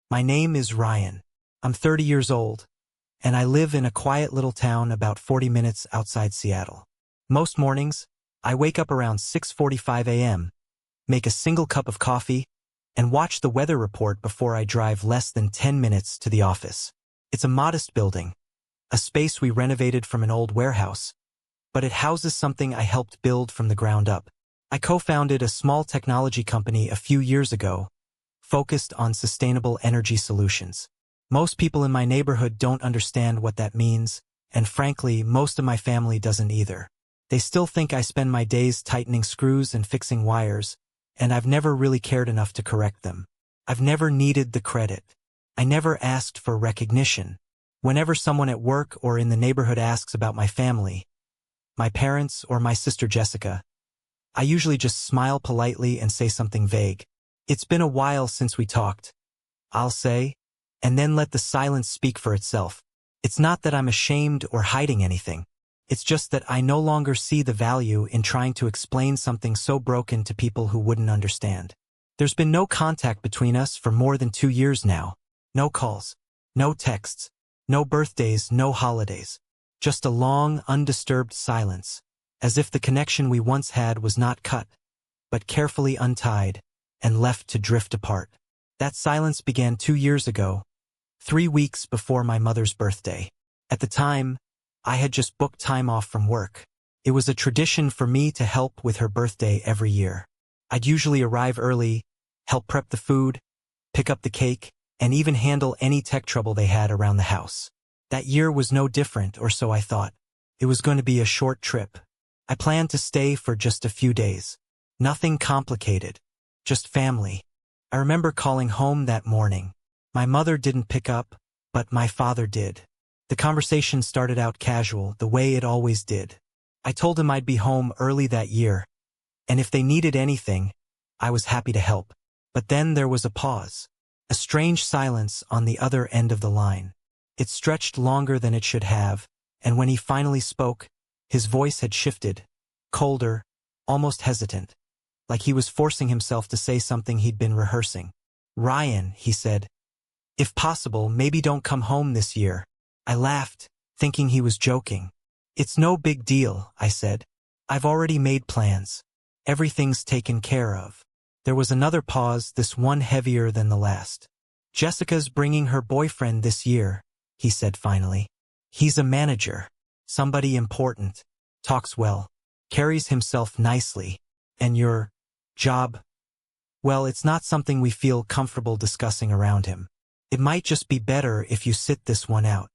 My name is Ryan. I'm 30 years old, and I live in a quiet little town about 40 minutes outside Seattle. Most mornings, I wake up around 6:45 a.m., make a single cup of coffee, and watch the weather report before I drive less than 10 minutes to the office. It's a modest building, a space we renovated from an old warehouse, but it houses something I helped build from the ground up. I co-founded a small technology company a few years ago, focused on sustainable energy solutions. Most people in my neighborhood don't understand what that means, and frankly, most of my family doesn't either. They still think I spend my days tightening screws and fixing wires, and I've never really cared enough to correct them. I've never needed the credit. I never asked for recognition. Whenever someone at work or in the neighborhood asks about my family, my parents or my sister Jessica, I usually just smile politely and say something vague. It's been a while since we talked, I'll say, and then let the silence speak for itself. It's not that I'm ashamed or hiding anything. It's just that I no longer see the value in trying to explain something so broken to people who wouldn't understand. There's been no contact between us for more than 2 years now. No calls, no texts, no birthdays, no holidays. Just a long, undisturbed silence, as if the connection we once had was not cut, but carefully untied and left to drift apart. That silence began 2 years ago, 3 weeks before my mother's birthday. At the time, I had just booked time off from work. It was a tradition for me to help with her birthday every year. I'd usually arrive early, help prep the food, pick up the cake, and even handle any tech trouble they had around the house. That year was no different, or so I thought. It was going to be a short trip. I planned to stay for just a few days. Nothing complicated, just family. I remember calling home that morning. My mother didn't pick up, but my father did. The conversation started out casual, the way it always did. I told him I'd be home early that year, and if they needed anything, I was happy to help. But then there was a pause, a strange silence on the other end of the line. It stretched longer than it should have, and when he finally spoke, his voice had shifted, colder, almost hesitant, like he was forcing himself to say something he'd been rehearsing. "Ryan," he said, "if possible, maybe don't come home this year." I laughed, thinking he was joking. "It's no big deal," I said. "I've already made plans. Everything's taken care of." There was another pause, this one heavier than the last. "Jessica's bringing her boyfriend this year," he said finally. "He's a manager, somebody important, talks well, carries himself nicely. And your job? Well, it's not something we feel comfortable discussing around him. It might just be better if you sit this one out."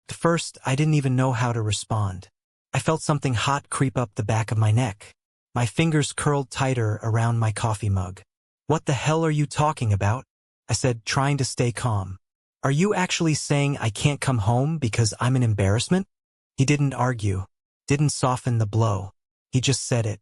At first, I didn't even know how to respond. I felt something hot creep up the back of my neck. My fingers curled tighter around my coffee mug. "What the hell are you talking about?" I said, trying to stay calm. "Are you actually saying I can't come home because I'm an embarrassment?" He didn't argue, didn't soften the blow. He just said it.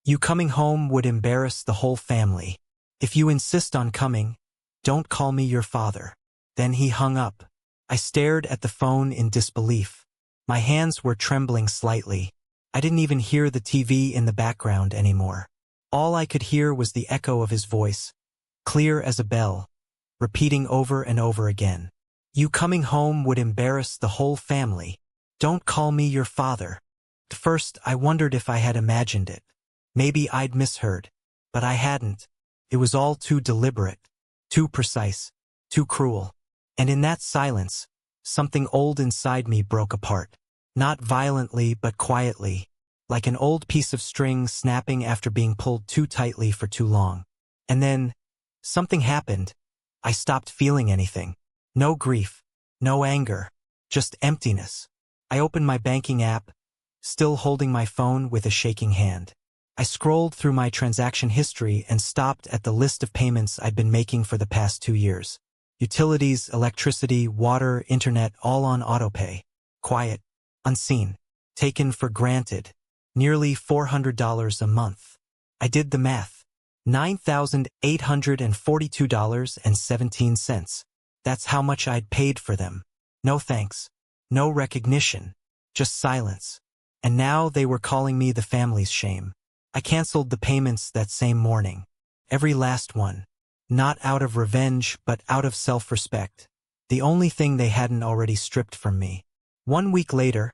"You coming home would embarrass the whole family. If you insist on coming, don't call me your father." Then he hung up. I stared at the phone in disbelief. My hands were trembling slightly. I didn't even hear the TV in the background anymore. All I could hear was the echo of his voice, clear as a bell, repeating over and over again. "You coming home would embarrass the whole family. Don't call me your father." At first, I wondered if I had imagined it. Maybe I'd misheard, but I hadn't. It was all too deliberate, too precise, too cruel. And in that silence, something old inside me broke apart. Not violently, but quietly, like an old piece of string snapping after being pulled too tightly for too long. And then, something happened. I stopped feeling anything. No grief, no anger, just emptiness. I opened my banking app, still holding my phone with a shaking hand. I scrolled through my transaction history and stopped at the list of payments I'd been making for the past 2 years. Utilities, electricity, water, internet, all on autopay. Quiet, unseen, taken for granted. Nearly $400 a month. I did the math. $9,842.17. That's how much I'd paid for them. No thanks. No recognition. Just silence. And now they were calling me the family's shame. I canceled the payments that same morning. Every last one. Not out of revenge, but out of self-respect. The only thing they hadn't already stripped from me. 1 week later,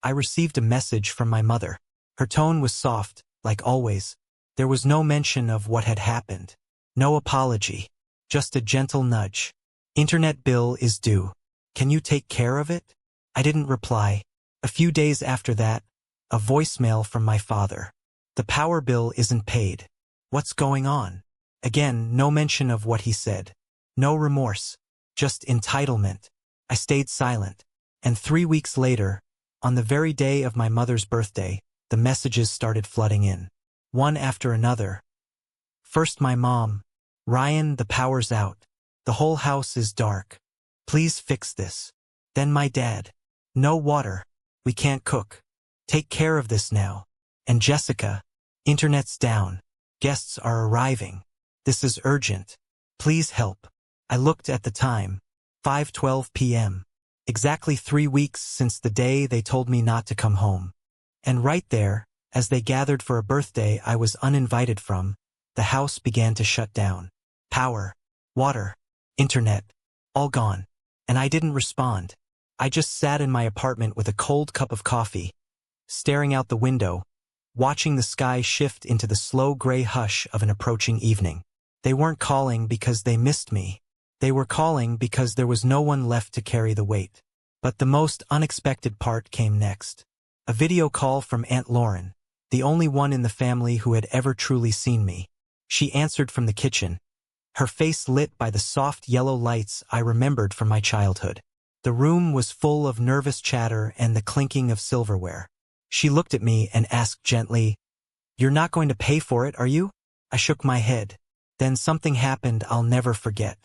I received a message from my mother. Her tone was soft, like always. There was no mention of what had happened. No apology. Just a gentle nudge. Internet bill is due. Can you take care of it? I didn't reply. A few days after that, a voicemail from my father. The power bill isn't paid. What's going on? Again, no mention of what he said. No remorse. Just entitlement. I stayed silent. And 3 weeks later, on the very day of my mother's birthday, the messages started flooding in. One after another. First my mom. Ryan, the power's out. The whole house is dark. Please fix this. Then my dad. No water. We can't cook. Take care of this now. And Jessica. Internet's down. Guests are arriving. This is urgent. Please help. I looked at the time. 5:12 p.m. Exactly 3 weeks since the day they told me not to come home. And right there, as they gathered for a birthday I was uninvited from, the house began to shut down. Power, water, internet, all gone. And I didn't respond. I just sat in my apartment with a cold cup of coffee, staring out the window, watching the sky shift into the slow gray hush of an approaching evening. They weren't calling because they missed me. They were calling because there was no one left to carry the weight. But the most unexpected part came next. A video call from Aunt Lauren, the only one in the family who had ever truly seen me. She answered from the kitchen, her face lit by the soft yellow lights I remembered from my childhood. The room was full of nervous chatter and the clinking of silverware. She looked at me and asked gently, "You're not going to pay for it, are you?" I shook my head. Then something happened I'll never forget.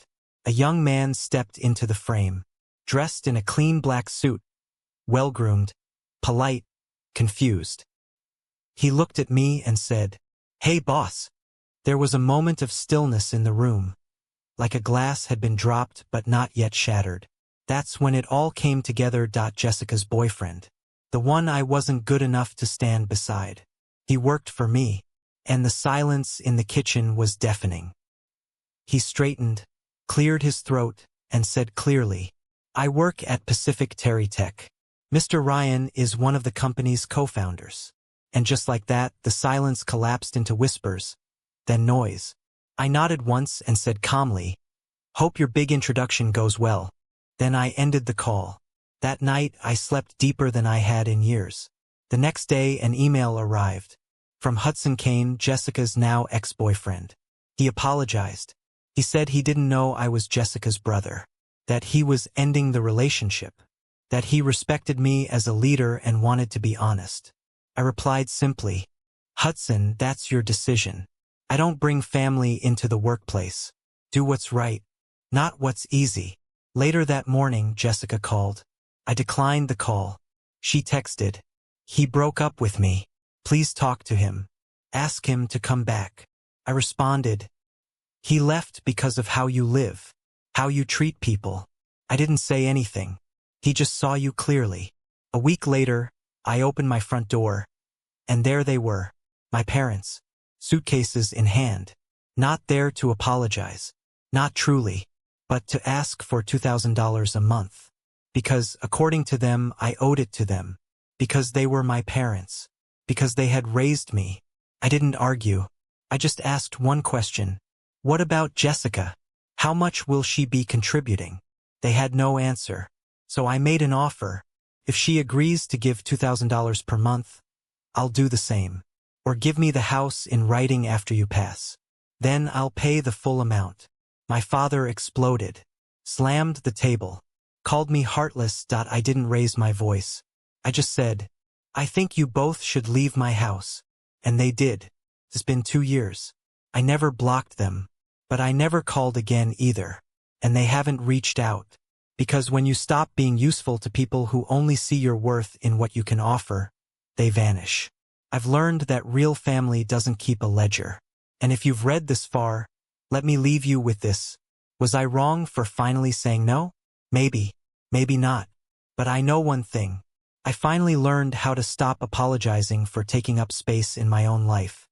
A young man stepped into the frame, dressed in a clean black suit, well-groomed, polite, confused. He looked at me and said, "Hey, boss." There was a moment of stillness in the room, like a glass had been dropped but not yet shattered. That's when it all came together. Jessica's boyfriend, the one I wasn't good enough to stand beside. He worked for me, and the silence in the kitchen was deafening. He straightened, cleared his throat, and said clearly, "I work at Pacific Terry Tech. Mr. Ryan is one of the company's co-founders." And just like that, the silence collapsed into whispers, then noise. I nodded once and said calmly, "Hope your big introduction goes well." Then I ended the call. That night, I slept deeper than I had in years. The next day, an email arrived. From Hudson Kane, Jessica's now ex-boyfriend. He apologized. He said he didn't know I was Jessica's brother. That he was ending the relationship. That he respected me as a leader and wanted to be honest. I replied simply, "Hudson, that's your decision. I don't bring family into the workplace. Do what's right, not what's easy." Later that morning, Jessica called. I declined the call. She texted, "He broke up with me. Please talk to him. Ask him to come back." I responded, "He left because of how you live, how you treat people." I didn't say anything. He just saw you clearly. A week later, I opened my front door, and there they were, my parents, suitcases in hand, not there to apologize, not truly, but to ask for $2,000 a month. Because, according to them, I owed it to them. Because they were my parents. Because they had raised me. I didn't argue. I just asked one question. What about Jessica? How much will she be contributing? They had no answer. So I made an offer. If she agrees to give $2,000 per month, I'll do the same. Or give me the house in writing after you pass. Then I'll pay the full amount. My father exploded, slammed the table, called me heartless. I didn't raise my voice. I just said, "I think you both should leave my house." And they did. It's been 2 years. I never blocked them, but I never called again either. And they haven't reached out. Because when you stop being useful to people who only see your worth in what you can offer, they vanish. I've learned that real family doesn't keep a ledger. And if you've read this far, let me leave you with this. Was I wrong for finally saying no? Maybe, maybe not. But I know one thing. I finally learned how to stop apologizing for taking up space in my own life.